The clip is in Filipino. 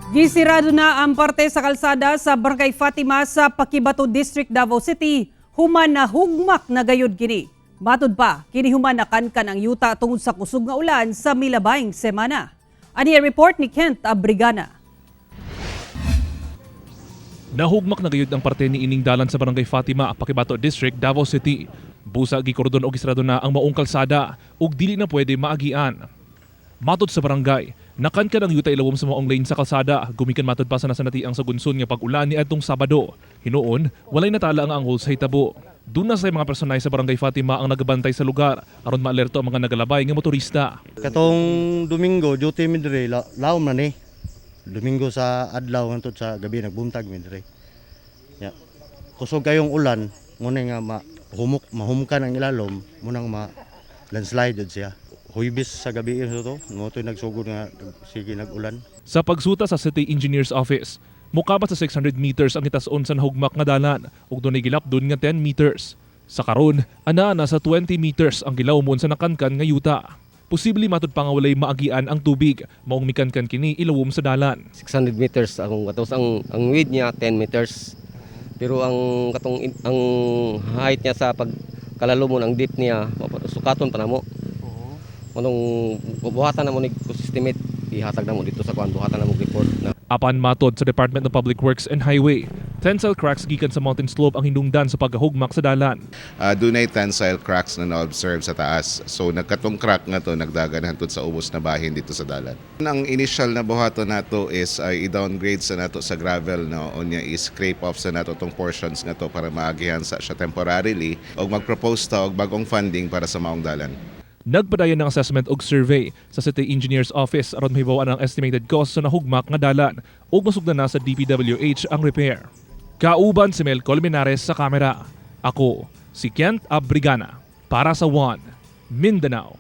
Gisirado na ang parte sa kalsada sa Barangay Fatima sa Paquibato District, Davao City. Human na hugmak na gayud kini. Matod pa, kini human na kankan ang yuta tungod sa kusog nga ulan sa milabayng semana. Ani report ni Kent Abrigana. Nahugmak na gayud ang parte ni ining dalan sa Barangay Fatima, Paquibato District, Davao City. Busa gikordon og gisrado na ang maong kalsada ug dili na pwede maagian. Matod sa barangay, nakankan ang yuta ilawom sa maong lane sa kalsada, gumikan matod pa sa nasanati ang sagunson nga pag-ulan ni adtong Sabado. Hinuon, walay natala ang angol sa hitabo. Doon na sa mga personay sa Barangay Fatima ang nagabantay sa lugar aron maalerto ang mga nagalabay nga motorista. Katong Domingo, duty mi dire, laom na ni. Domingo sa adlaw hangtod sa gabi nagbuntag mi dire. Ya. Kusog kayong ulan, muna nga mahumkan ang ilalom, muna landslide jud siya. Huibis sa gabi ito to, motoy nagsugod nga sige nag-ulan. Sa pagsuta sa City Engineer's Office, mukabat sa 600 meters ang itason sa nahugmak nga dalan ug dunay gilapdon nga 10 meters. Sa karon, ana sa 20 meters ang gilawmon sa nakankan nga yuta. Posible matod pa nga walay maagian ang tubig, maong mikankan kini ilawom sa dalan. 600 meters ang katos ang width niya 10 meters. Pero ang height niya sa pagkalalumon ang depth niya sukaton pa namo. Anong buhatan na mo ni estimate ihatag na mo dito sa kuan buhatan na mo report na. Apan matod sa Department of Public Works and Highway, tensile cracks gikan sa mountain slope ang hinungdan sa paghahugmak sa dalan. Dunay tensile cracks na na-observe sa taas. So nagkatong crack nga to nagdagan hantod sa ubos na bahin dito sa dalan. Ang initial na buhaton nato is i-downgrade sa nato sa gravel, no, onya is scrape off sa nato tong portions nga to para maagihan sa siya temporarily og mag-propose ta og bagong funding para sa maong dalan. Nagpadayon ng assessment og survey sa City Engineer's Office aron mahibawaan ang estimated cost sa nahugmak nga dalan ug masugdan na sa DPWH ang repair. Kauban si Mel Colmenares sa kamera. Ako si Kent Abrigana para sa One Mindanao.